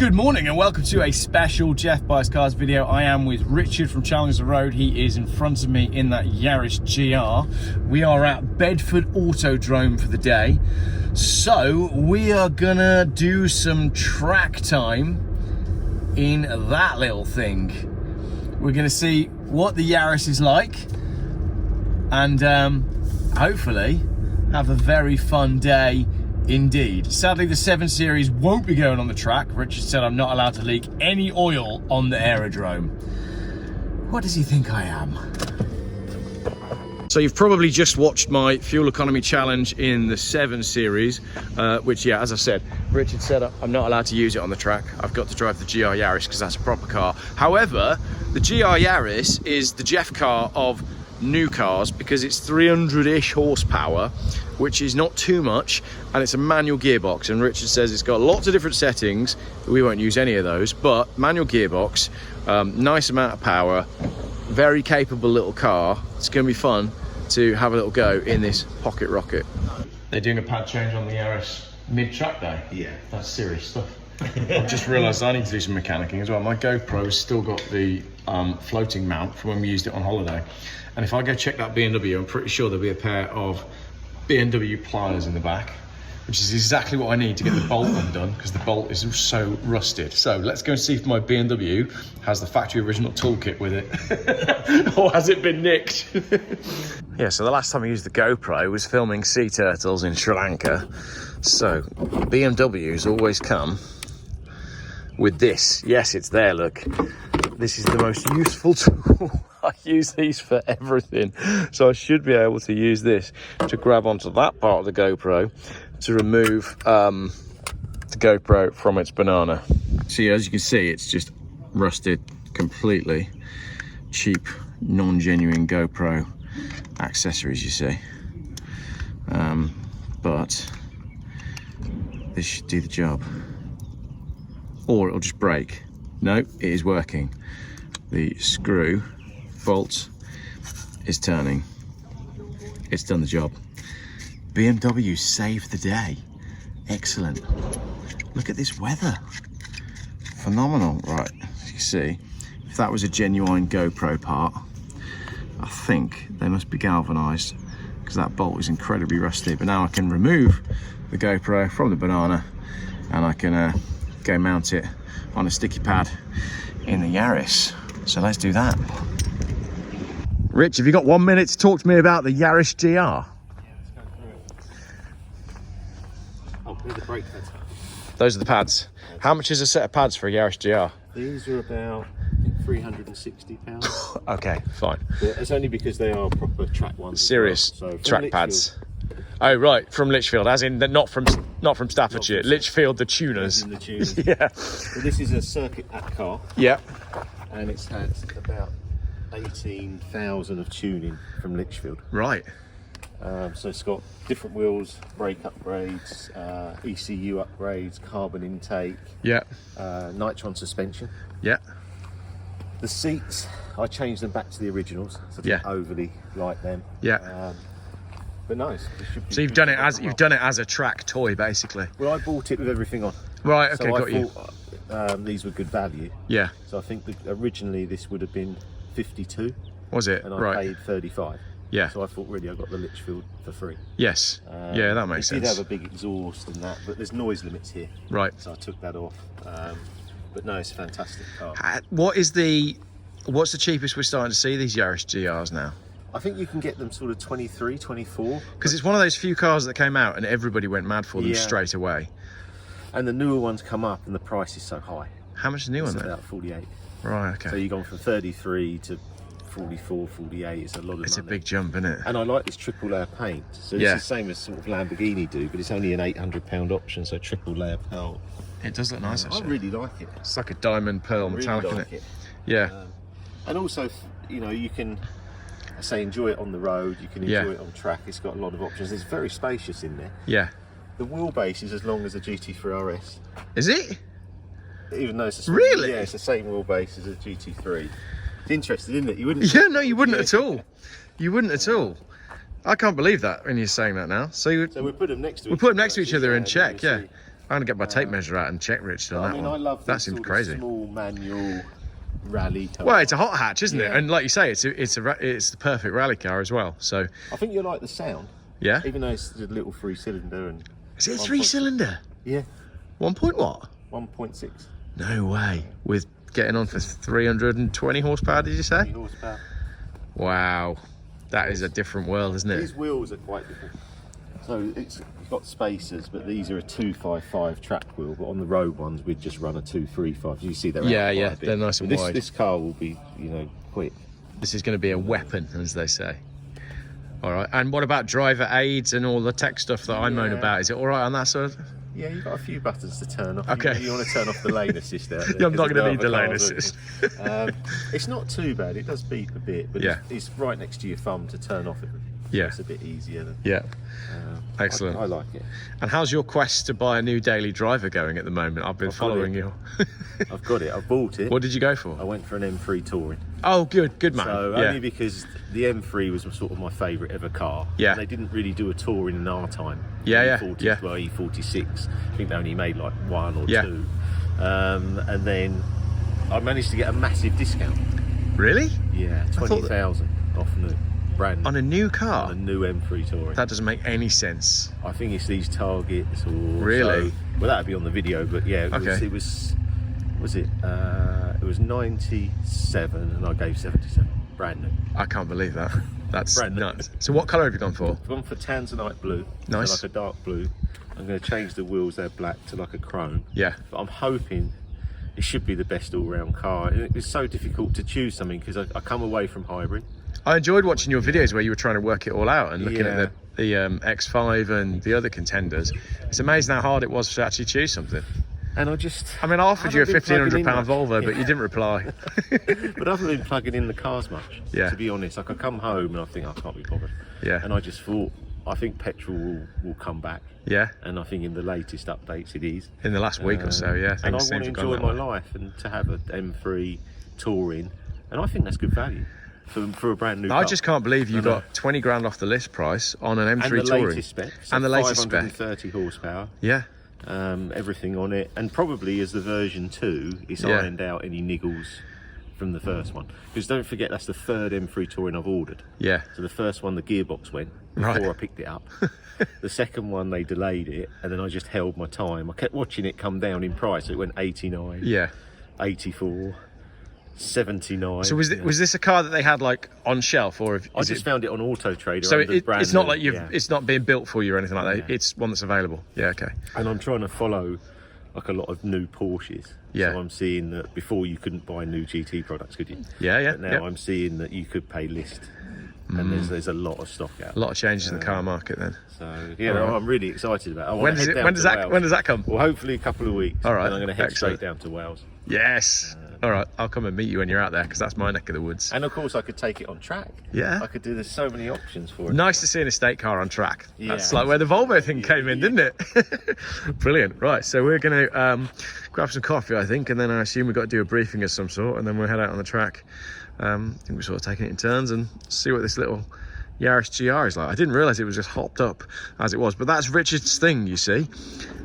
Good morning and welcome to a special Geoff Buys Cars video. I am with Richard from Challenge the Road. He is in front of me in that Yaris GR. We are at Bedford Autodrome for the day. So we are gonna do some track time in that little thing. We're gonna see what the Yaris is like and hopefully have a very fun day indeed. Sadly, the 7 Series won't be going on the track. Richard said I'm not allowed to leak any oil on the aerodrome. What does he think I am? So you've probably just watched my fuel economy challenge in the 7 Series, which, yeah, as I said, Richard said I'm not allowed to use it on the track. I've got to drive the GR Yaris because that's a proper car. However, the GR Yaris is the Geoff car of new cars because it's 300-ish horsepower, which is not too much, and it's a manual gearbox. And Richard says it's got lots of different settings. We won't use any of those, but manual gearbox, nice amount of power, very capable little car. It's going to be fun to have a little go in this pocket rocket. They're doing a pad change on the Yaris mid-track day. Yeah, that's serious stuff. I've just realised I need to do some mechanicking as well. My GoPro's still got the floating mount from when we used it on holiday. And if I go check that BMW, I'm pretty sure there'll be a pair of BMW pliers in the back, which is exactly what I need to get the bolt undone because the bolt is so rusted. So let's go and see if my BMW has the factory original toolkit with it, or has it been nicked? Yeah, so the last time I used the GoPro was filming sea turtles in Sri Lanka. So BMWs always come with this. Yes, it's there, look. This is the most useful tool. I use these for everything. So I should be able to use this to grab onto that part of the GoPro to remove the GoPro from its banana. See, as you can see, it's just rusted completely. Cheap, non-genuine GoPro accessories, you see. But this should do the job. Or it'll just break. No, it is working. The screw bolt is turning. It's done the job. BMW saved the day. Excellent. Look at this weather. Phenomenal. Right, as you see, if that was a genuine GoPro part, I think they must be galvanized because that bolt is incredibly rusty. But now I can remove the GoPro from the banana and I can go mount it on a sticky pad in the Yaris. So let's do that. Rich, have you got 1 minute to talk to me about the Yaris GR? Yeah, let's go through it. Oh, here's the brake pads. Those are the pads. How much is a set of pads for a Yaris GR? These are about, I think, £360. Okay, fine. But it's only because they are proper track ones. Serious well. So track pads. Oh right, from Lichfield, as in not from Staffordshire. Lichfield, the tuners. The tuners. Yeah. So this is a circuit app car. Yeah. And it's had about 18,000 of tuning from Lichfield. Right. So it's got different wheels, brake upgrades, ECU upgrades, carbon intake. Yeah. Nitron suspension. Yeah. The seats, I changed them back to the originals, so I didn't overly like them. Yeah. But nice. So you've done it as a track toy, basically. Well, I bought it with everything on. Right. Okay. So got you. Thought, these were good value. Yeah. So I think originally this would have been 52. Was it? And I right. paid 35. Yeah. So I thought really I got the Lichfield for free. Yes. Yeah, that makes sense. It did have a big exhaust and that, but there's noise limits here. Right. So I took that off. But no, it's a fantastic car. What's the cheapest we're starting to see these Yaris GRs now? I think you can get them sort of 23, 24. Because it's one of those few cars that came out and everybody went mad for them straight away. And the newer ones come up and the price is so high. How much is the new one then? About 48. Right, okay. So you've gone from 33 to 44, 48. It's a lot of money. It's a big jump, isn't it? And I like this triple layer paint. So it's the same as sort of Lamborghini do, but it's only an £800 option, so triple layer pearl. It does look nice, actually. I really like it. It's like a diamond pearl metallic, really isn't it? Yeah. And also, you know, you can, I say, enjoy it on the road. You can enjoy it on track. It's got a lot of options. It's very spacious in there. Yeah. The wheelbase is as long as a GT3 RS. Is it? Even though it's a really? Yeah, it's the same wheelbase as a GT3. It's interesting, isn't it? You wouldn't. Yeah, no, you wouldn't at all. You wouldn't at all. I can't believe that when you're saying that now. So we put them next to each other and check. Yeah. gonna get my tape measure out and check Richard on that one. I love that seems crazy. Small manual rally car. Well, it's a hot hatch, isn't it? And like you say, it's the perfect rally car as well. So I think you'll like the sound. Yeah. Even though it's a little 3-cylinder and. Is it a 3-cylinder? Yeah. 1 point what? 1.6. No way. With getting on for 320 horsepower, did you say? 20 horsepower. Wow. That is a different world, isn't it? These wheels are quite different. So it's got spacers, but these are a 255 track wheel. But on the road ones, we'd just run a 235. You see they're yeah, they're nice and wide. This car will be, quick. This is going to be a weapon, as they say. All right. And what about driver aids and all the tech stuff that I moan about? Is it all right on that side? Yeah, you've got a few buttons to turn off. Okay. You want to turn off the lane assist out there. Yeah, I'm not going to need the lane assist. It's not too bad. It does beep a bit, but it's right next to your thumb to turn off. Yeah. It's a bit easier. Excellent. I like it. And how's your quest to buy a new daily driver going at the moment? I've been following you. I've got it. I bought it. What did you go for? I went for an M3 Touring. Oh, good man. So only because the M3 was sort of my favourite ever car. Yeah. And they didn't really do a Touring in our time. Yeah. Well, E46. I think they only made like 1 or 2. And then I managed to get a massive discount. Really? Yeah, 20,000 off new. Brand new. On a new car? On a new M3 Touring. That doesn't make any sense. I think it's these targets or... Really? So, well, that'd be on the video, but yeah, it was 97 and I gave 77. Brand new. I can't believe that. That's brand nuts. So what colour have you gone for? I've gone for tanzanite blue. Nice. So like a dark blue. I'm going to change the wheels, they're black, to like a chrome. Yeah. But I'm hoping it should be the best all-round car. And it's so difficult to choose something because I come away from hybrid. I enjoyed watching your videos where you were trying to work it all out and looking at the X5 and the other contenders. It's amazing how hard it was to actually choose something. And I mean, I offered you a £1,500 Volvo, but you didn't reply. But I haven't been plugging in the cars much, to be honest. Like I come home and I think I can't be bothered. Yeah. And I just thought, I think petrol will come back. Yeah. And I think in the latest updates it is. In the last week or so, yeah. And I want to enjoy my life and to have an M3 Touring. And I think that's good value. For a brand new car. I just can't believe you got 20 grand off the list price on an M3 and the Touring. Latest spec. So and the latest spec. 530 horsepower. Yeah. Everything on it. And probably as the version 2, it's ironed out any niggles from the first one. Because don't forget, that's the 3rd M3 Touring I've ordered. Yeah. So the first one, the gearbox went before I picked it up. The second one, they delayed it. And then I just held my time. I kept watching it come down in price. So it went 89. Yeah. 84. 79. So was this a car that they had like on shelf, or I just found it on Auto Trader? So it's not like it's not being built for you or anything like that. It's one that's available. Yeah, okay. And I'm trying to follow like a lot of new Porsches. Yeah. So I'm seeing that before you couldn't buy new GT products, could you? Yeah. But now I'm seeing that you could pay list, and there's a lot of stock out. A lot of changes in the car market then. So I'm really excited about it. When does that come? Well, hopefully a couple of weeks. All right. And I'm going to head straight down to Wales. Yes. All right, I'll come and meet you when you're out there because that's my neck of the woods. And of course, I could take it on track. Yeah. I could do. There's so many options for it. Nice to see an estate car on track. Yeah. That's like where the Volvo thing came in, didn't it? Brilliant. Right, so we're going to grab some coffee, I think, and then I assume we've got to do a briefing of some sort, and then we'll head out on the track. I think we're sort of taking it in turns and see what this little Yaris GR is like. I didn't realise it was just hopped up as it was, but that's Richard's thing, you see.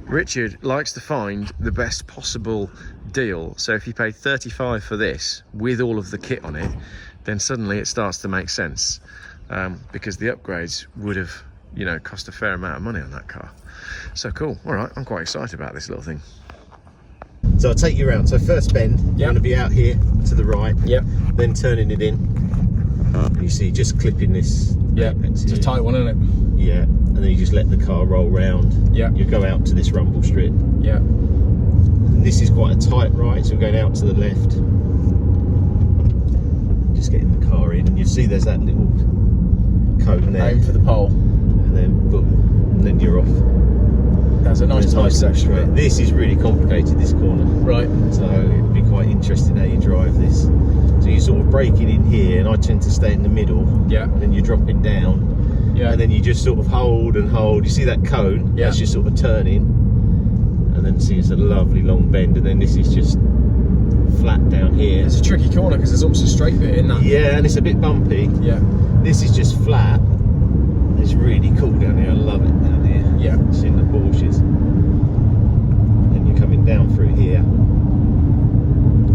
Richard likes to find the best possible deal. So if you pay 35 for this with all of the kit on it, then suddenly it starts to make sense, because the upgrades would have, cost a fair amount of money on that car. So cool. All right, I'm quite excited about this little thing. So I'll take you around. So first bend, you're going to be out here to the right. Yep. Then turning it in. And you see just clipping this. Yeah, it's a tight one, isn't it? Yeah, and then you just let the car roll round. Yeah. You go out to this rumble strip. Yeah. And this is quite a tight right, so we're going out to the left. Just getting the car in, and you see there's that little cone there. Aim for the pole. And then boom, and then you're off. That's a nice tight section. Right. This is really complicated, this corner. Right. So it'd be quite interesting how you drive this. So you're sort of braking in here, and I tend to stay in the middle. Yeah. And then you're dropping down. Yeah. And then you just sort of hold and hold. You see that cone? Yeah. That's just sort of turning. And then see it's a lovely long bend, and then this is just flat down here. It's a tricky corner because there's almost a straight bit in that. Yeah, and it's a bit bumpy. Yeah. This is just flat. It's really cool down here. I love it down here. Yeah. Seeing the Porsches. down through here.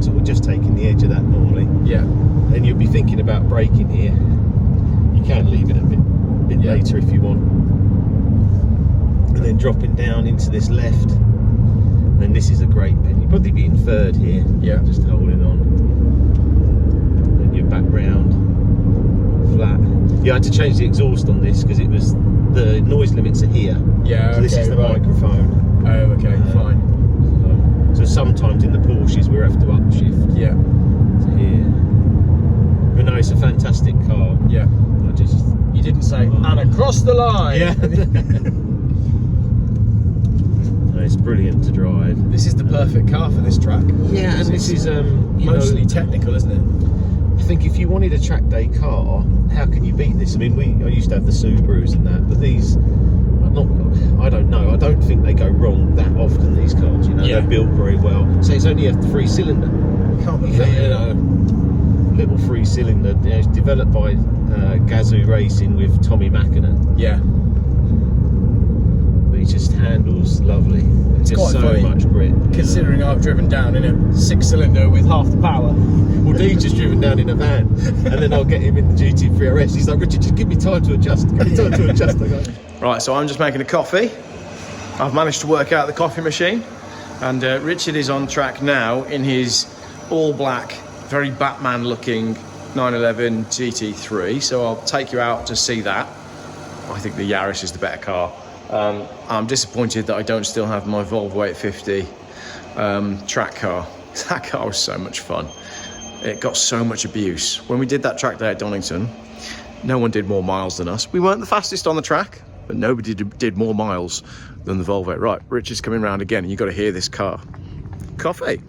So we're just taking the edge of that normally. Yeah. Then you'll be thinking about braking here. You can leave it a bit later if you want. And then dropping down into this left. And then this is a great bend. You'll probably be in third here. Yeah. Just holding on. Then you're back round. Flat. Yeah, I had to change the exhaust on this because it was, the noise limits are here. Yeah. So this is the microphone. Oh, okay, fine. So sometimes in the Porsches we have to upshift. Yeah. To here. But no, it's a fantastic car. Yeah. You didn't say, and across the line. Yeah. No, it's brilliant to drive. This is the perfect car for this track. Yeah, and this is mostly technical, isn't it? I think if you wanted a track day car, how can you beat this? I mean, I used to have the Subarus and that, but these are not. I don't know. I don't think they go wrong that often. These cars, you know, they're built very well. So it's only a 3-cylinder. Can't believe it. Little 3-cylinder. It's developed by Gazoo Racing with Tommy Mackinnon. Yeah. But it just handles lovely. It's just quite so funny, much grit. Considering I've driven down in a 6-cylinder with half the power. Well, Dean's just driven down in a van, and then I'll get him in the GT3 RS. He's like, Richard, just give me time to adjust. Give me time to adjust. I go, Right, so I'm just making a coffee. I've managed to work out the coffee machine, and Richard is on track now in his all-black, very Batman-looking 911 GT3. So I'll take you out to see that. I think the Yaris is the better car. I'm disappointed that I don't still have my Volvo 850 track car. That car was so much fun. It got so much abuse. When we did that track day at Donington, no one did more miles than us. We weren't the fastest on the track, but nobody did more miles than the Volvo. Right, Richard's coming round again, and you've got to hear this car. Coffee.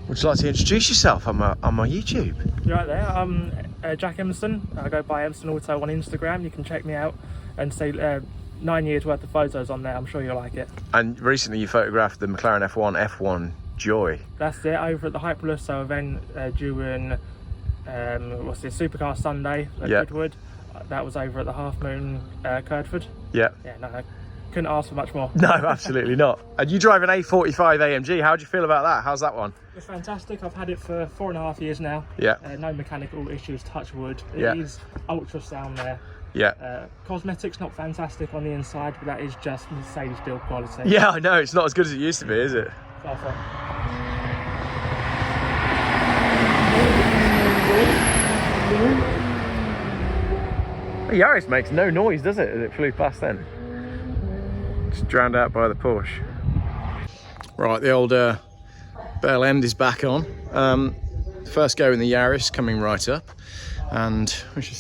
Would you like to introduce yourself on my YouTube? You're right there. I'm Jack Emerson. I go by Emerson Auto on Instagram. You can check me out and see 9 years worth of photos on there. I'm sure you'll like it. And recently you photographed the McLaren F1 Joy. That's it, over at the Hyperlusso event during what's this, Supercar Sunday at Goodwood. That was over at the Half Moon Curdford. Yeah. Yeah, no, I couldn't ask for much more. No, absolutely not. And you drive an A45 AMG. How do you feel about that? How's that one? It's fantastic. I've had it for 4.5 years now. Yeah. No mechanical issues, touch wood. It is ultrasound there. Yeah. Cosmetics not fantastic on the inside, but that is just Mercedes build quality. Yeah, I know. It's not as good as it used to be, is it? Far from. The Yaris makes no noise, does it, as it flew past then? Just drowned out by the Porsche. Right, the old bell end is back on. First go in the Yaris coming right up, and we should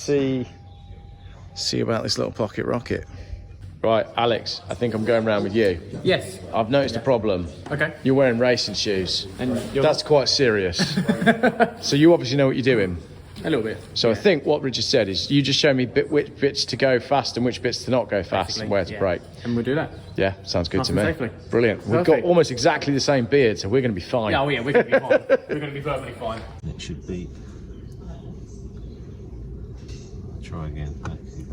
see about this little pocket rocket. Right, Alex, I think I'm going round with you. Yes. I've noticed a problem. Okay. You're wearing racing shoes. And that's quite serious. So you obviously know what you're doing. a little bit. So I think what Richard said is you just show me which bits to go fast and which bits to not go fast and where to brake. And we'll do that. Yeah, sounds good Nice to and me. safely. Brilliant. We've got Perfect. almost exactly the same beard, so we're going to be fine. Yeah, oh yeah, we're going to be fine. We're going to be perfectly fine. It should be. Try again.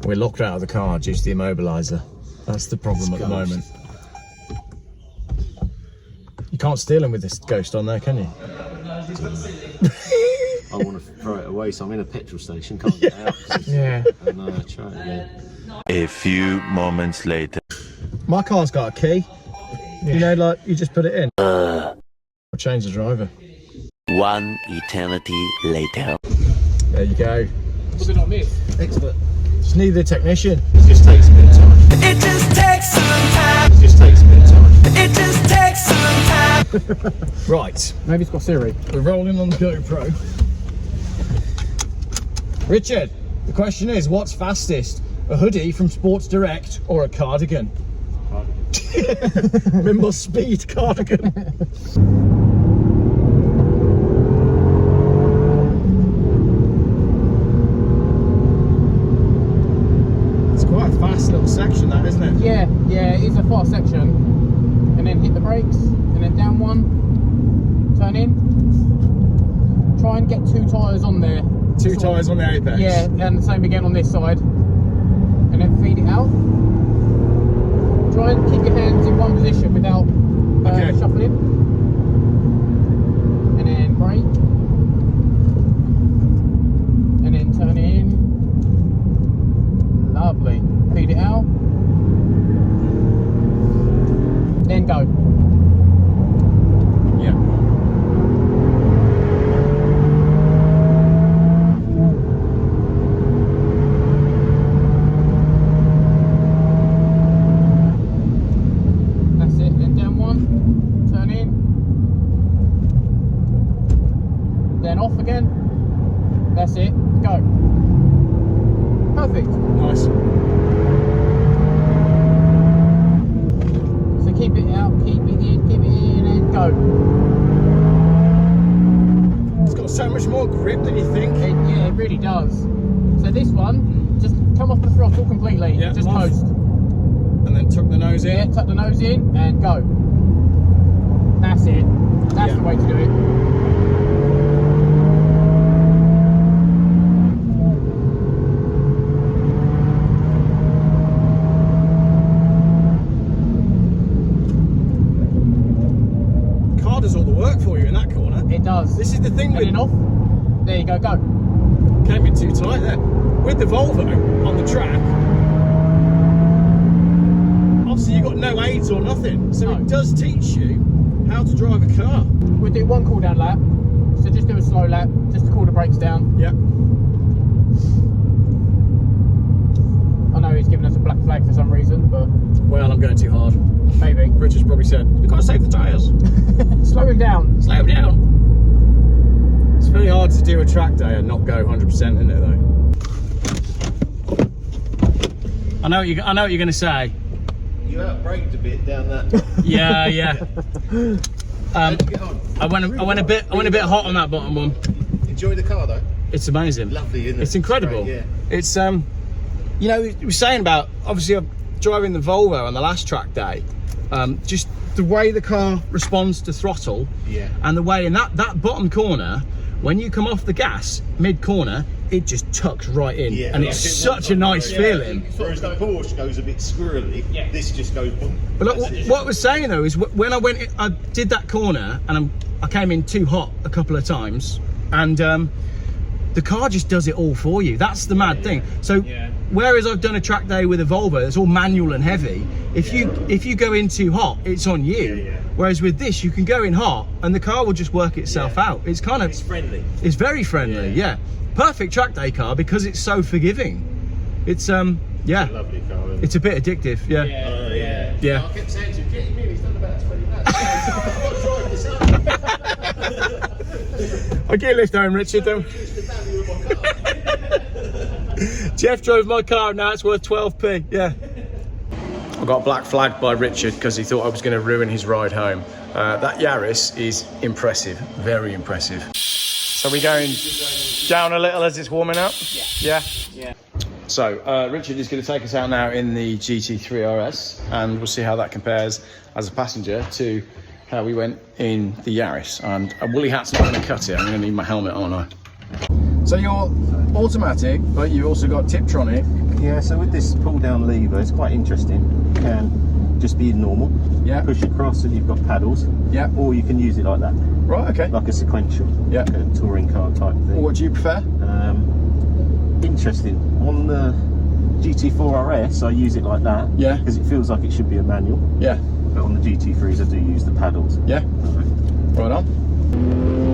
We're locked out of the car due to the immobiliser. That's the problem at the moment. You can't steal them with this ghost on there, can you? I want to throw it away, so I'm in a petrol station, can't get out. Yeah. And try it again. A few moments later. My car's got a key. You know, like, you just put it in. I'll change the driver. One eternity later. There you go. Was it not me? Expert. Just need the technician. It just takes a bit of time. It just takes some time. It just takes a bit of time. It just takes some time. Right. Maybe it's got Siri. We're rolling on the GoPro. Richard, the question is, what's fastest? A hoodie from Sports Direct or a cardigan? Mimble Speed cardigan. It's quite a fast little section, that, isn't it? Yeah, it is a fast section. And then hit the brakes, and then down one, turn in. Try and get 2 tyres on there. Two tyres on the apex. Yeah, and the same again on this side. And then feed it out. Try and keep your hands in one position without shuffling. And then brake. And then turn it in. Lovely. Feed it out. Then go. Yeah. That's it. Then down one. Turn in. Then off again. That's it. Go. Perfect. Nice. So keep it out, keep it in, and go. It's got so much more grip than you think. Yeah, it really does. So this one, just come off the throttle completely. Yeah, just off. coast. And then tuck the nose in. Yeah, tuck the nose in and go. That's it. That's the way to do it. Does all the work for you in that corner. It does. This is the thing with and then off. There you go, go. Came in too tight there. With the Volvo on the track, obviously you've got no aids or nothing, so No. it does teach you how to drive a car. We'll do one cool down lap. So just do a slow lap, just to cool the brakes down. Yeah. I know he's giving us a black flag for some reason, but Well, I'm going too hard. maybe. Richard's probably said, you've got to save the tyres. Slow him down. Slow him down. It's very hard to do a track day and not go 100% in it though. I know what you're going to say. You outbraked a bit down that. Yeah. How'd you get on? I went a bit hot on that bottom one. Enjoy the car though. It's amazing. Lovely, isn't it? It's incredible. Great, yeah. It's you know, we were saying about obviously driving the Volvo on the last track day. Just the way the car responds to throttle, Yeah. and the way in that bottom corner, when you come off the gas mid corner, it just tucks right in, Yeah, and like it's it such a was nice on feeling. Whereas the Porsche goes a bit squirrely, this just goes boom. But look, That's it. what I was saying though is when I did that corner, and I came in too hot a couple of times, and the car just does it all for you. That's the mad thing. So whereas I've done a track day with a Volvo that's all manual and heavy, if you go in too hot, it's on you. Whereas with this, you can go in hot and the car will just work itself out. It's kind of, It's friendly. it's very friendly. Yeah. Perfect track day car because it's so forgiving. It's yeah, Lovely car. Isn't it? it's a bit addictive. Yeah. Yeah. I kept saying to him, get him in, he's done about 20 laps. I've got to drive this up. I'll get a lift home, Richard. Don't. Reduce the value of my car. Geoff drove my car, now it's worth 12p. Yeah. I got black flagged by Richard because he thought I was going to ruin his ride home. That Yaris is impressive, very impressive. So we're going down a little as it's warming up? Yeah. So Richard is going to take us out now in the GT3 RS, and we'll see how that compares as a passenger to how we went in the Yaris. And a woolly hat's not going to cut it. I'm going to need my helmet, aren't I? So you're automatic, but you've also got Tiptronic. Yeah, so with this pull down lever, it's quite interesting. You can just be normal, push across and you've got paddles, or you can use it like that. Right, okay. Like a sequential, like a touring car type thing. What do you prefer? Interesting. On the GT4 RS, I use it like that, because it feels like it should be a manual. Yeah. But on the GT3s, I do use the paddles. Yeah. Right on.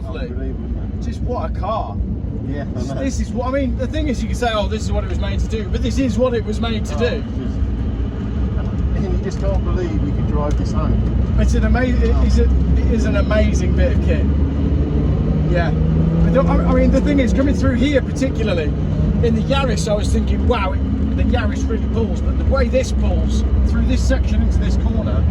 lovely. Unbelievable. Just what a car. Yeah, I know. This is what I mean. The thing is, you can say, "Oh, this is what it was made to do," but this is what it was made to do. And you just can't believe you can drive this home. It's an amazing. It is an amazing bit of kit. Yeah. I mean, the thing is, coming through here, particularly in the Yaris, I was thinking, wow, the Yaris really pulls, but the way this pulls through this section into this corner.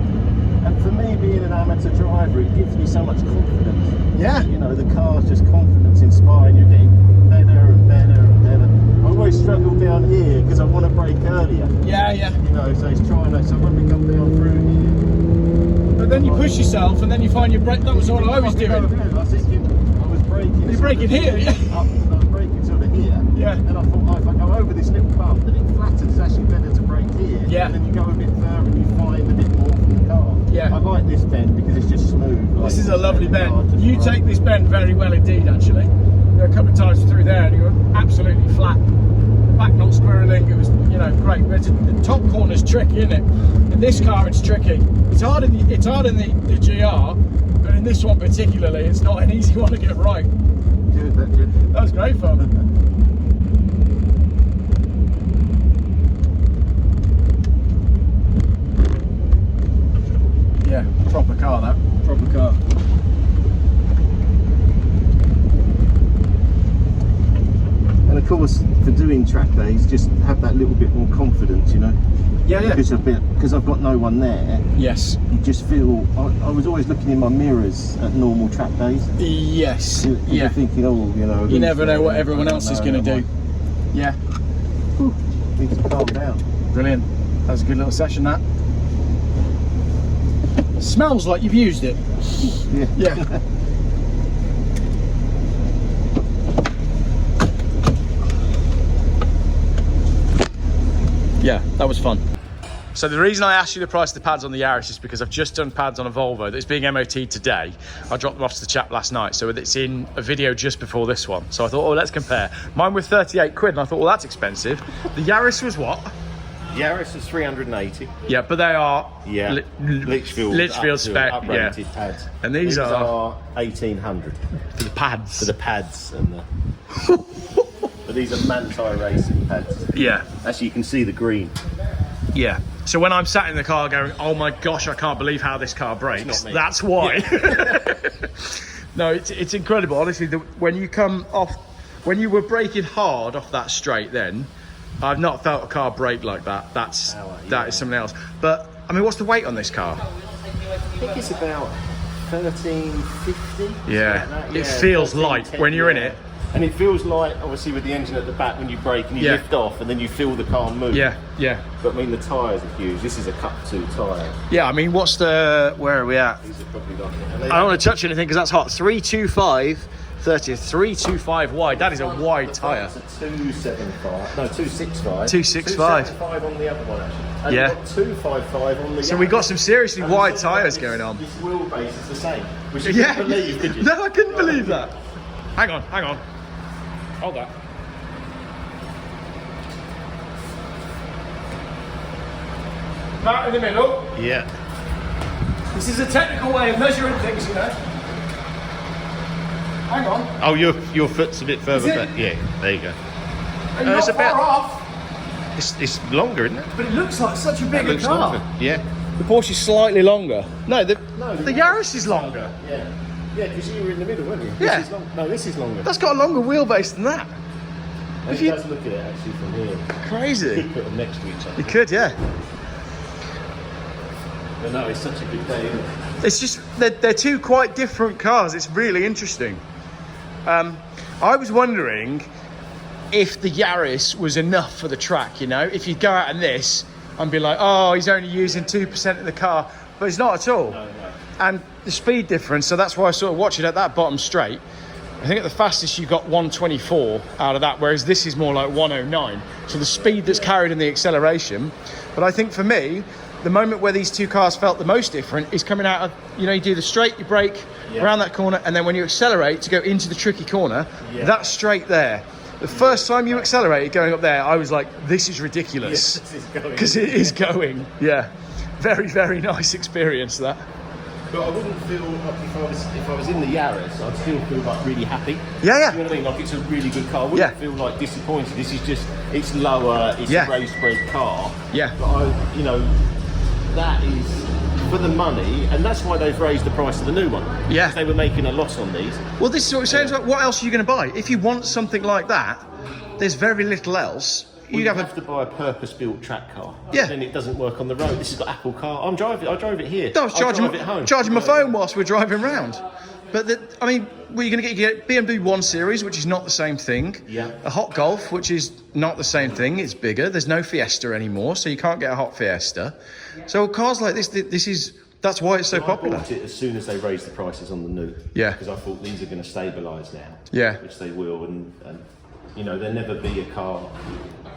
And for me, being an amateur driver, it gives me so much confidence. Yeah. You know, the car's just confidence inspiring. You're getting better and better and better. I always struggle down here because I want to brake earlier. Yeah, yeah. You know, so it's trying to. So when we come down through here, But then you push yourself, and then you find your brake. That was what I was doing. I was thinking, I was braking. You're braking here, yeah. I was braking sort of here. Yeah. And I thought, oh, if I go over this little bump, then it flattens. It's actually better to brake here. Yeah. And then you go a bit further and you find a bit more from the car. Yeah. I like this bend because it's just smooth. This is a lovely car bend. just You right. take this bend very well indeed, actually. There are a couple of times through there, and you're absolutely flat. Back not squirreling. It was, you know, great. But the top corner's tricky, isn't it? In this car, it's tricky. It's hard in the GR, but in this one particularly, it's not an easy one to get right. Good. That was great fun. Yeah, proper car that. Proper car. And of course, for doing track days, just have that little bit more confidence, you know. Yeah, yeah. Because I've got no one there. Yes. You just feel. I was always looking in my mirrors at normal track days. Yes. You're Yeah. thinking, oh, you know. You never know what everyone else is going to do. Yeah. Need to calm down. Brilliant. That was a good little session, that. Smells like you've used it. Yeah. Yeah. Yeah, that was fun. So the reason I asked you the price of the pads on the Yaris is because I've just done pads on a Volvo that's being MOT'd today. I dropped them off to the chap last night, so it's in a video just before this one. So I thought, oh, let's compare. Mine was 38 quid, and I thought, well, that's expensive. The Yaris was what? Yaris is 380. Yeah, but they are Litchfield spec, uprated pads. And these are 1800 for the pads. for the pads and the. But these are Manti racing pads. Yeah, Actually, you can see the green. yeah. So when I'm sat in the car going, oh my gosh, I can't believe how this car brakes. It's not me. That's why. No, it's incredible. Honestly, when you come off, when you were braking hard off that straight, then I've not felt a car brake like that. That is something else. But I mean, what's the weight on this car? I think it's about 1350. Yeah, it feels light when you're in it. And it feels light, obviously, with the engine at the back when you brake and you Yeah. lift off, and then you feel the car move. Yeah, yeah, But I mean, the tyres are huge. This is a Cup 2 tyre. yeah. I mean, where are we at? These are probably like. And they I don't want to touch anything because that's hot. 325, 30, 325 wide. That is a wide tyre. It's a 275. No, 265. 265. 275 on the other one, actually. And Yeah. you've got 255 on the So other. we got some seriously And wide this- tyres going on. This wheelbase is the same. Which you Yeah. couldn't believe, did you? No, I couldn't believe that. Hang on. Hold that. Right in the middle. Yeah. This is a technical way of measuring things, you know. Hang on. Oh, your foot's a bit further Is it? back. Yeah, there you go. And you're it's not far about- off, It's longer, isn't it? but it looks like such a It bigger looks car. longer. Yeah. The Porsche's slightly longer. No, the the Yaris is longer. Yeah. Yeah, because you were in the middle, weren't you? Yeah. This is no, this is longer. That's got a longer wheelbase than that. And if it you- does look at it actually from here. You Crazy. could put them next to each other. You could, yeah. But no, it's such a good day, isn't it? It's just they're two quite different cars. It's really interesting. I was wondering if the Yaris was enough for the track. You know, if you go out in this and be like, oh, he's only using 2% of the car, but it's not at all. No. And the speed difference. So that's why I sort of watch it at that bottom straight. I think at the fastest you got 124 out of that, whereas this is more like 109. So the speed that's carried in the acceleration. But I think for me, the moment where these two cars felt the most different is coming out of, you know, you do the straight, you brake around that corner, and then when you accelerate to go into the tricky corner, that straight there. The first time you accelerated going up there, I was like, this is ridiculous. This is going. Because it is going. Yeah. Very, very nice experience, that. But I wouldn't feel like if I was in the Yaris, I'd still feel like really happy. Yeah, yeah. You know what I mean? Like it's a really good car. I wouldn't feel like disappointed. This is just, it's lower, it's a race bred car. Yeah. But you know, that is for the money, and that's why they've raised the price of the new one. Yeah. Because they were making a loss on these. Well, this sort of sounds like, what else are you going to buy? If you want something like that, there's very little else. Well, you have to buy a purpose-built track car. Yeah. Then it doesn't work on the road. This has got Apple Car. I drove it here. No, I was drive it home. charging my phone whilst we're driving around. But I mean, well, you're going to get BMW 1 Series, which is not the same thing. Yeah. A hot Golf, which is not the same thing. It's bigger. There's no Fiesta anymore, so you can't get a hot Fiesta. So cars like this, that's why it's so popular. I bought it as soon as they raised the prices on the new. Yeah. Because I thought these are going to stabilise now. Yeah. Which they will, and you know, there'll never be a car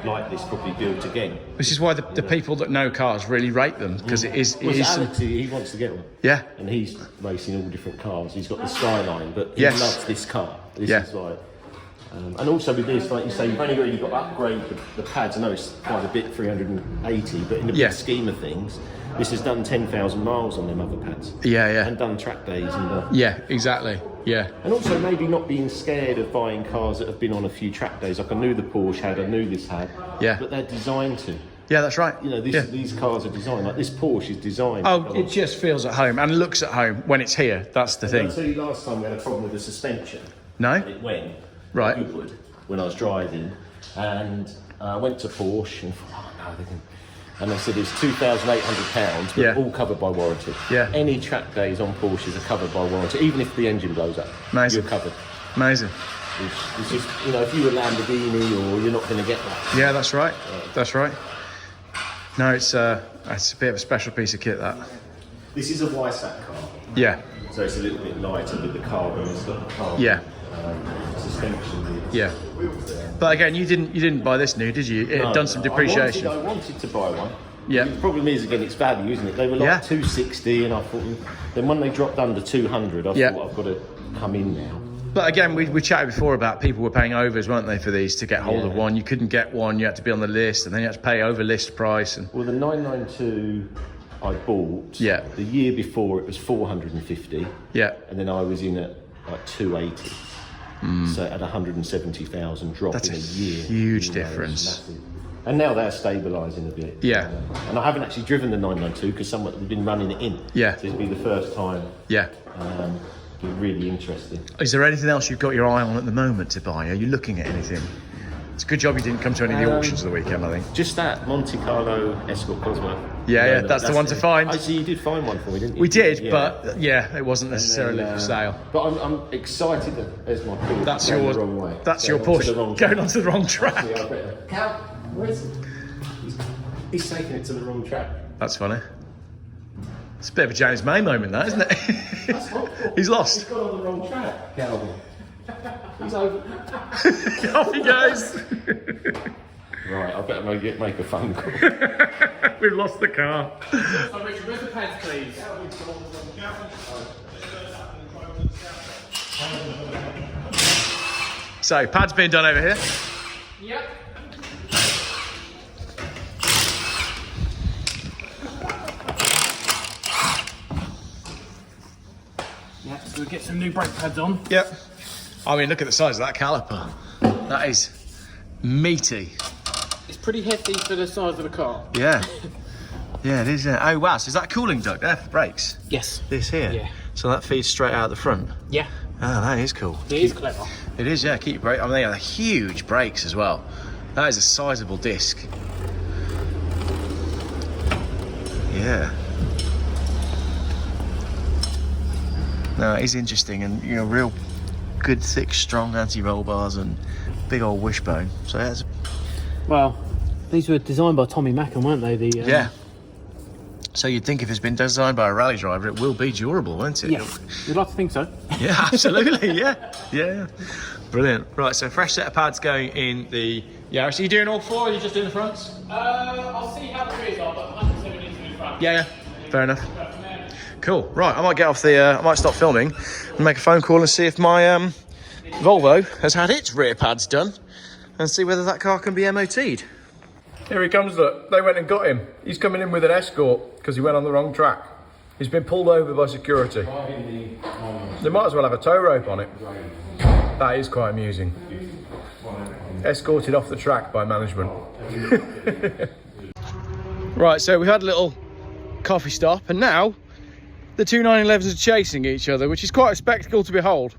like this probably built again. This is why the people that know cars really rate them, because it is. Well, Alex, he wants to get one. Yeah. And he's racing all different cars. He's got the Skyline, but he Yes. loves this car. This Yeah. is like. And also with this, like you say, you've only really got to upgrade the pads. I know it's quite a bit, 380, but in the big scheme of things, this has done 10,000 miles on them other pads. Yeah, yeah. And done track days and. Yeah, exactly. Yeah. And also maybe not being scared of buying cars that have been on a few track days. Like I knew the Porsche had, I knew this had. Yeah. But they're designed to. Yeah, that's right. You know, these cars are designed, like this Porsche is designed. Oh, it just feels at home and looks at home when it's here. That's the thing. I tell you, last time we had a problem with the suspension. No? It went. Right. Goodwood, when I was driving. And I went to Porsche and thought, oh no, they can. And they said it's £2,800, but all covered by warranty. Yeah. Any track days on Porsches are covered by warranty, even if the engine blows up. Amazing. You're covered. Amazing. It's just, you know, if you were Lamborghini, or you're not going to get that. Yeah, that's right. That's right. No, it's a bit of a special piece of kit, that. This is a YSAT car. Yeah. So it's a little bit lighter with the carbon. It's got the carbon suspension. Yeah. But again, you didn't buy this new, did you? It had done some depreciation. I wanted to buy one. Yeah. The problem is, again, it's value, isn't it? They were like 260, and I thought, then when they dropped under 200, I thought I've got to come in now. But again, we chatted before about people were paying overs, weren't they, for these to get hold of one? You couldn't get one, you had to be on the list, and then you had to pay over list price. And well, the 992 I bought. Yeah. The year before it was 450. Yeah. And then I was in at like 280. So at 170,000 drop in a year. Huge difference. And now they're stabilising a bit. Yeah. And I haven't actually driven the 992 because someone had been running it in. Yeah. So it'll be the first time. Yeah. Be really interesting. Is there anything else you've got your eye on at the moment to buy? Are you looking at anything? It's a good job you didn't come to any of the auctions of the weekend, I think. Just that Monte Carlo Escort Cosmo. Yeah, that's the one to find. I see you did find one for me, didn't you? We did, but it wasn't necessarily for sale. But I'm excited that as my Porsche. That's going your the wrong way. That's Going your onto Porsche the wrong going track. onto the wrong track. Cal, where is he? He's taking it to the wrong track. That's funny. It's a bit of a James May moment, that, isn't it? That's hopeful. He's lost. He's gone on the wrong track, Calvin. He's over. Off he goes. Right, I better make a phone call. We've lost the car. So Richard, where's the pads, please? So, pad's being done over here. Yep. Yeah, so we get some new brake pads on. Yep. I mean, look at the size of that caliper. That is meaty. It's pretty hefty for the size of the car. Yeah. Yeah, it is. Oh, wow. So is that a cooling duct there for the brakes? Yes. This here? Yeah. So that feeds straight out the front? Yeah. Oh, that is cool. It is clever. It is, yeah. Keep your brake. I mean, they are huge brakes as well. That is a sizable disc. Yeah. No, it is interesting, and you know, real good, thick, strong anti-roll bars and big old wishbone. So that's Well, these were designed by Tommy Mackin, weren't they? yeah. So you'd think if it's been designed by a rally driver, it will be durable, won't it? Yeah, you'd like to think so. Yeah, absolutely. Yeah. Brilliant. Right, so fresh set of pads going in the Yaris. Are you doing all four, or are you just doing the fronts? I'll see how the rears are, but 170 into the front. Yeah. Fair enough. Cool. Right, I might get off the. I might stop filming and make a phone call and see if my Volvo has had its rear pads done, and see whether that car can be MOT'd. Here he comes. Look, they went and got him. He's coming in with an Escort because he went on the wrong track. He's been pulled over by security. They might as well have a tow rope on it. That is quite amusing. Escorted off the track by management. Right, so we had a little coffee stop, and now the two 911s are chasing each other, which is quite a spectacle to behold.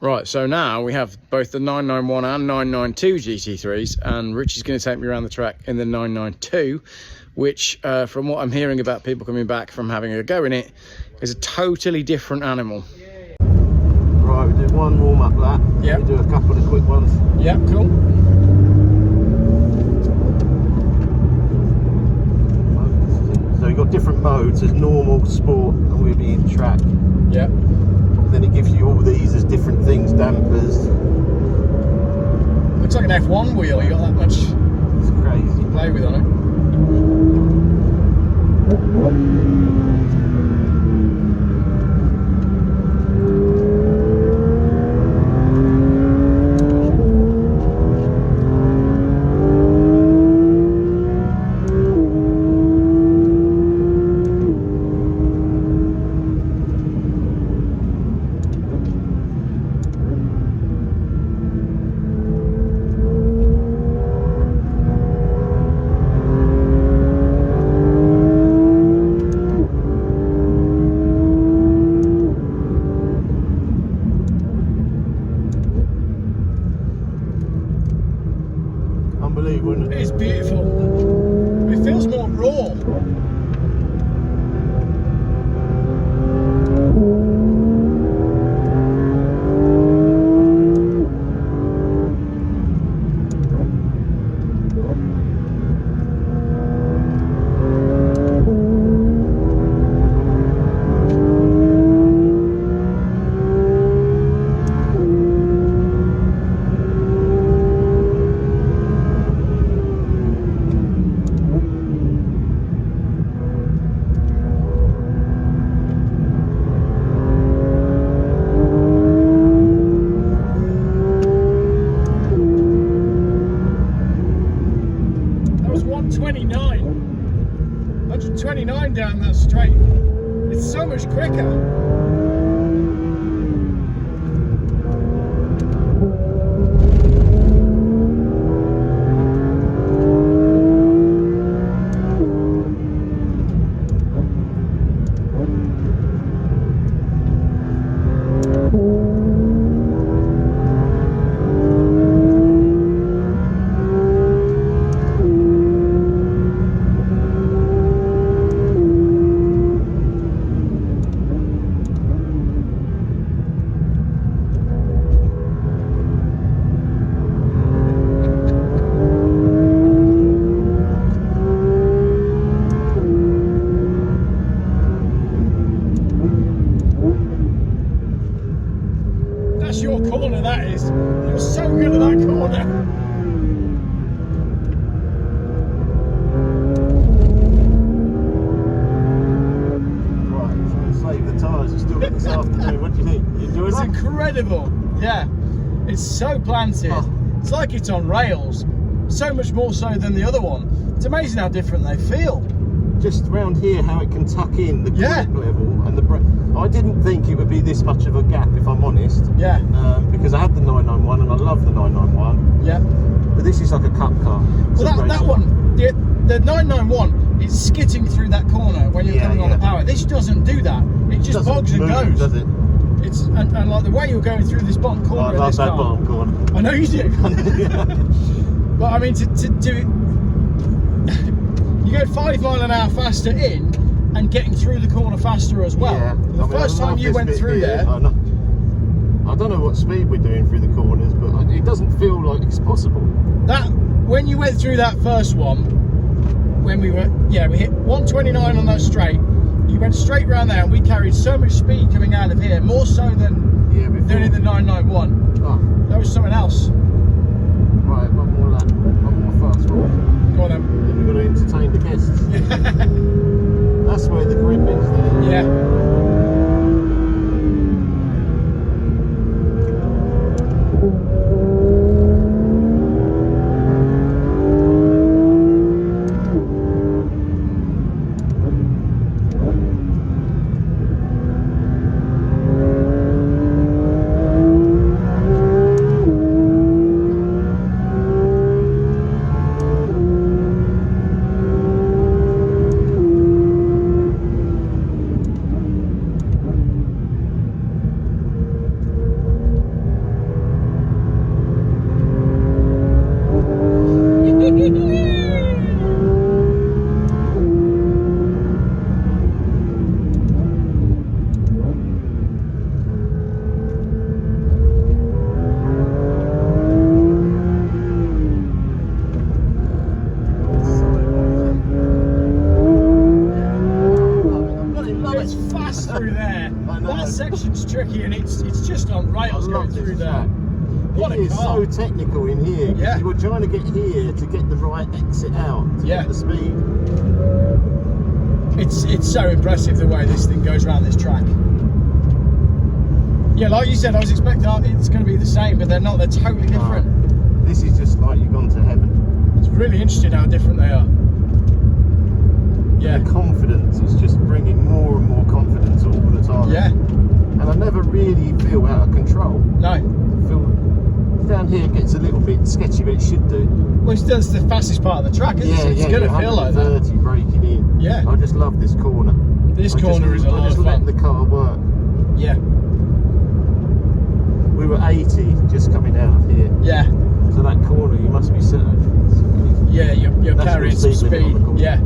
Right, so now we have both the 991 and 992 GT3s, and Richie's going to take me around the track in the 992, which, from what I'm hearing about people coming back from having a go in it, is a totally different animal. Right, we do one warm-up lap. Yep. We do a couple of quick ones. Yeah, cool. So you've got different modes. There's normal, sport, and we'll be in track. Yeah. Then it gives you all these as different things, dampers. Looks like an F1 wheel, you got that much It's crazy. to play with on it. Unbelievable, isn't it? It's beautiful. It feels more raw. That was 129 down that straight. It's so much quicker. That's your corner, that is. You're so good at that corner. Right, it's going to save the tyres. It's still got this afternoon. What do you think? You enjoying It's that? incredible. Yeah, it's so planted. Oh. It's like it's on rails. So much more so than the other one. It's amazing how different they feel. Just round here, how it can tuck in the Yeah. grip level and the brake. I didn't think it would be this much of a gap, if I'm honest. Yeah. Because I had the 991 and I love the 991. Yeah. But this is like a cup car. It's a Well, that racer. one, the 991 is skitting through that corner when you're Yeah, coming on yeah. the power. This doesn't do that. It just Doesn't bogs and move, goes. does it? It's and like the way you're going through this bottom corner I of love this that car. bottom corner. I know you do. But I mean, to do it, you go 5 miles an hour faster in and getting through the corner faster as well. Yeah. The first I love time you this went bit through here. there, I don't know what speed we're doing through the corners, but it doesn't feel like it's possible. that when you went through that first one, when we hit 129 on that straight, you went straight round there, and we carried so much speed coming out of here, more so than in the 991. Oh. That was something else. Right, one more lap, one more fast walk. Go on then. Then we've got to entertain the guests. That's where the grip is there. Yeah. Through there. That section's tricky, and it's just on rails going through there. What it is so technical in here. Yeah. You were trying to get here to get the right exit out to get the speed. It's so impressive the way this thing goes around this track. Yeah, like you said, I was expecting it's going to be the same, but they're not. They're totally different. This is just like you've gone to heaven. It's really interesting how different they are. Yeah. The confidence is just bringing more and more confidence all the time. Yeah. And I never really feel out of control. No. I feel down here it gets a little bit sketchy, but it should do. Well, that's the fastest part of the track, isn't it? It's going to feel like that. 30 braking in. Yeah. I just love this corner. This corner is a lot of fun. I just let the car work. Yeah. We were 80 just coming out of here. Yeah. So that corner, you must be certain. Yeah, you're carrying some speed. Yeah.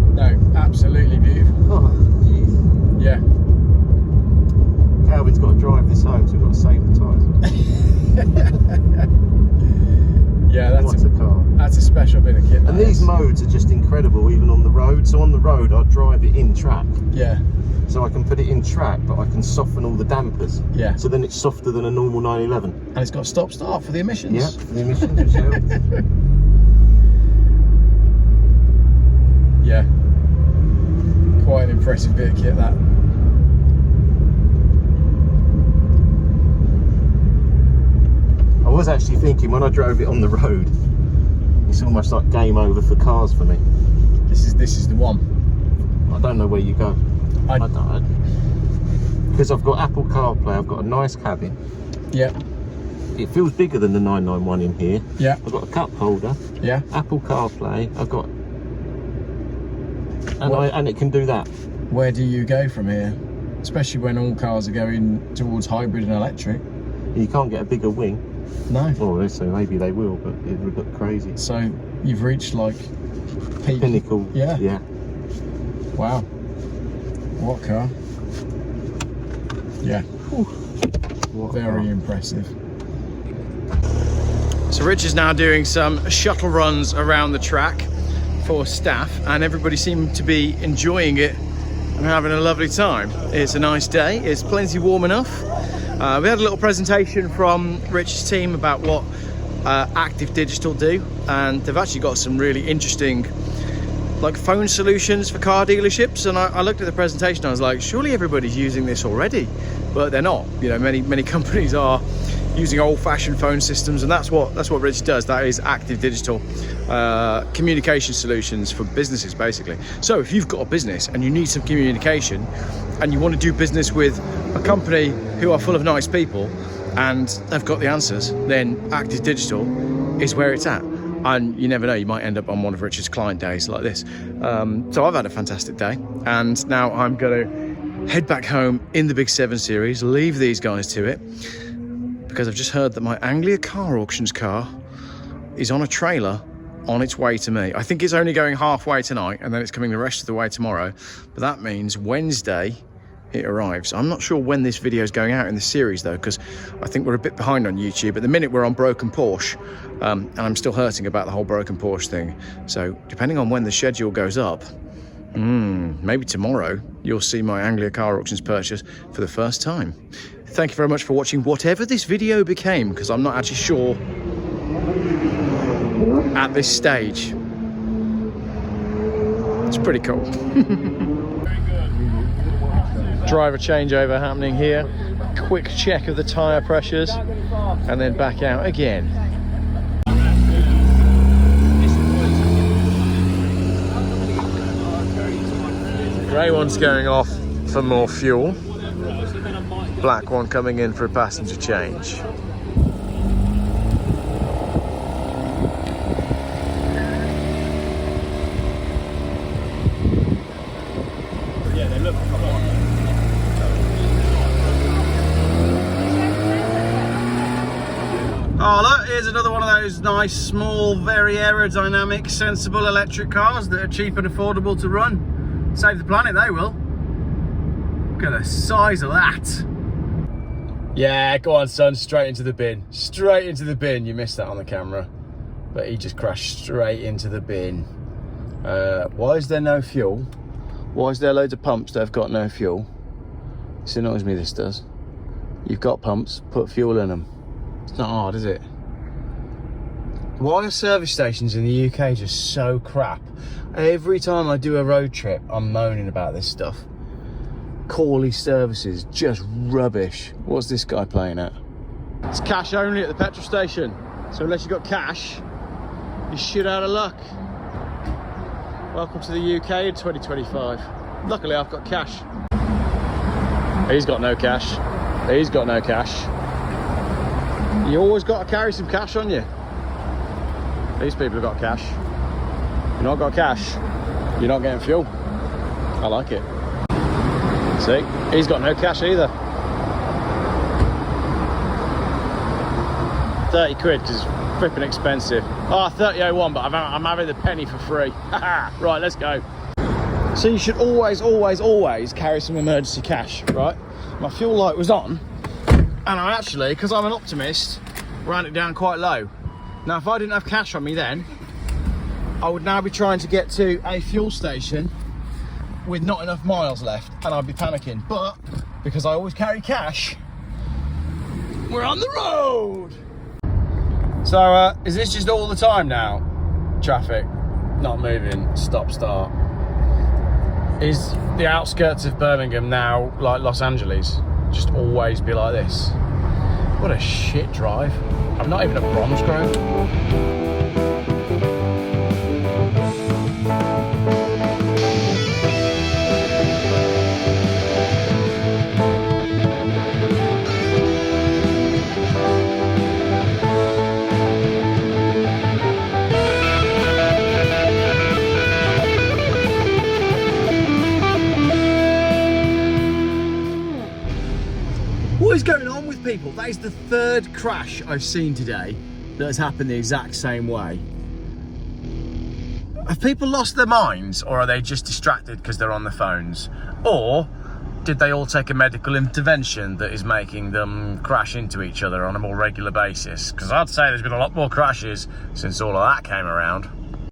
No, absolutely beautiful. Oh, jeez. Yeah. Calvin's got to drive this home, so we've got to save the tyres. Yeah, what a car. That's a special bit of kit. And these modes are just incredible, even on the road. So on the road, I drive it in track. Yeah. So I can put it in track, but I can soften all the dampers. Yeah. So then it's softer than a normal 911. And it's got stop-start for the emissions. Yeah, for the emissions as well. Yeah. Quite an impressive bit of kit, that. I was actually thinking when I drove it on the road, it's almost like game over for cars for me. This is the one. I don't know where you go. I don't. Because I've got Apple CarPlay, I've got a nice cabin. Yeah. It feels bigger than the 991 in here. Yeah. I've got a cup holder. Yeah. Apple CarPlay. I've got, and it can do that. Where do you go from here? Especially when all cars are going towards hybrid and electric. You can't get a bigger wing. No. Or so maybe they will, but it would look crazy. So you've reached like peak. Pinnacle. Yeah. Yeah. Wow. What car? Yeah. What Very car. impressive. So Rich is now doing some shuttle runs around the track for staff, and everybody seemed to be enjoying it and having a lovely time. It's a nice day. It's plenty warm enough. We had a little presentation from Rich's team about what Active Digital do, and they've actually got some really interesting like phone solutions for car dealerships. And I looked at the presentation, I was like, surely everybody's using this already, but they're not. You know, many companies are using old-fashioned phone systems, and that's what Rich does. That is Active Digital communication solutions for businesses, basically. So if you've got a business and you need some communication and you want to do business with a company who are full of nice people and they've got the answers, then Active Digital is where it's at. And you never know, you might end up on one of Richard's client days like this. So I've had a fantastic day, and now I'm going to head back home in the Big 7 Series, leave these guys to it, because I've just heard that my Anglia Car Auctions car is on a trailer on its way to me. I think it's only going halfway tonight, and then it's coming the rest of the way tomorrow. But that means Wednesday it arrives. I'm not sure when this video is going out in the series though, because I think we're a bit behind on YouTube. At the minute we're on Broken Porsche, and I'm still hurting about the whole Broken Porsche thing. So depending on when the schedule goes up, maybe tomorrow you'll see my Anglia Car Auctions purchase for the first time. Thank you very much for watching whatever this video became, because I'm not actually sure at this stage. It's pretty cool. Driver changeover happening here. Quick check of the tyre pressures and then back out again. Grey one's going off for more fuel. Black one coming in for a passenger change. Yeah, they look, come on. Oh look, here's another one of those nice, small, very aerodynamic, sensible electric cars that are cheap and affordable to run. Save the planet, they will. Look at the size of that. Yeah, go on son, straight into the bin. Straight into the bin. You missed that on the camera. But he just crashed straight into the bin. Why is there no fuel? Why is there loads of pumps that have got no fuel? This annoys me, this does. You've got pumps, put fuel in them. It's not hard, is it? Why are service stations in the UK just so crap? Every time I do a road trip, I'm moaning about this stuff. Corley services, just rubbish. What's this guy playing at? It's cash only at the petrol station. So unless you've got cash, you're shit out of luck. Welcome to the UK in 2025. Luckily, I've got cash. He's got no cash. He's got no cash. You always got to carry some cash on you. These people have got cash. You've not got cash, you're not getting fuel. I like it. See, he's got no cash either. 30 quid, because it's flipping expensive. Oh, 30.01, but I'm having the penny for free. Right, let's go. So you should always, always, always carry some emergency cash, right? My fuel light was on, and I actually, because I'm an optimist, ran it down quite low. Now, if I didn't have cash on me then, I would now be trying to get to a fuel station with not enough miles left, and I'd be panicking. But because I always carry cash, we're on the road. So is this just all the time now? Traffic not moving, stop start. Is the outskirts of Birmingham now like Los Angeles? Just always be like this? What a shit drive. I'm not even at Bronze Grove. What is going on with people? That is the third crash I've seen today that has happened the exact same way. Have people lost their minds, or are they just distracted because they're on their phones? Or did they all take a medical intervention that is making them crash into each other on a more regular basis? Because I'd say there's been a lot more crashes since all of that came around.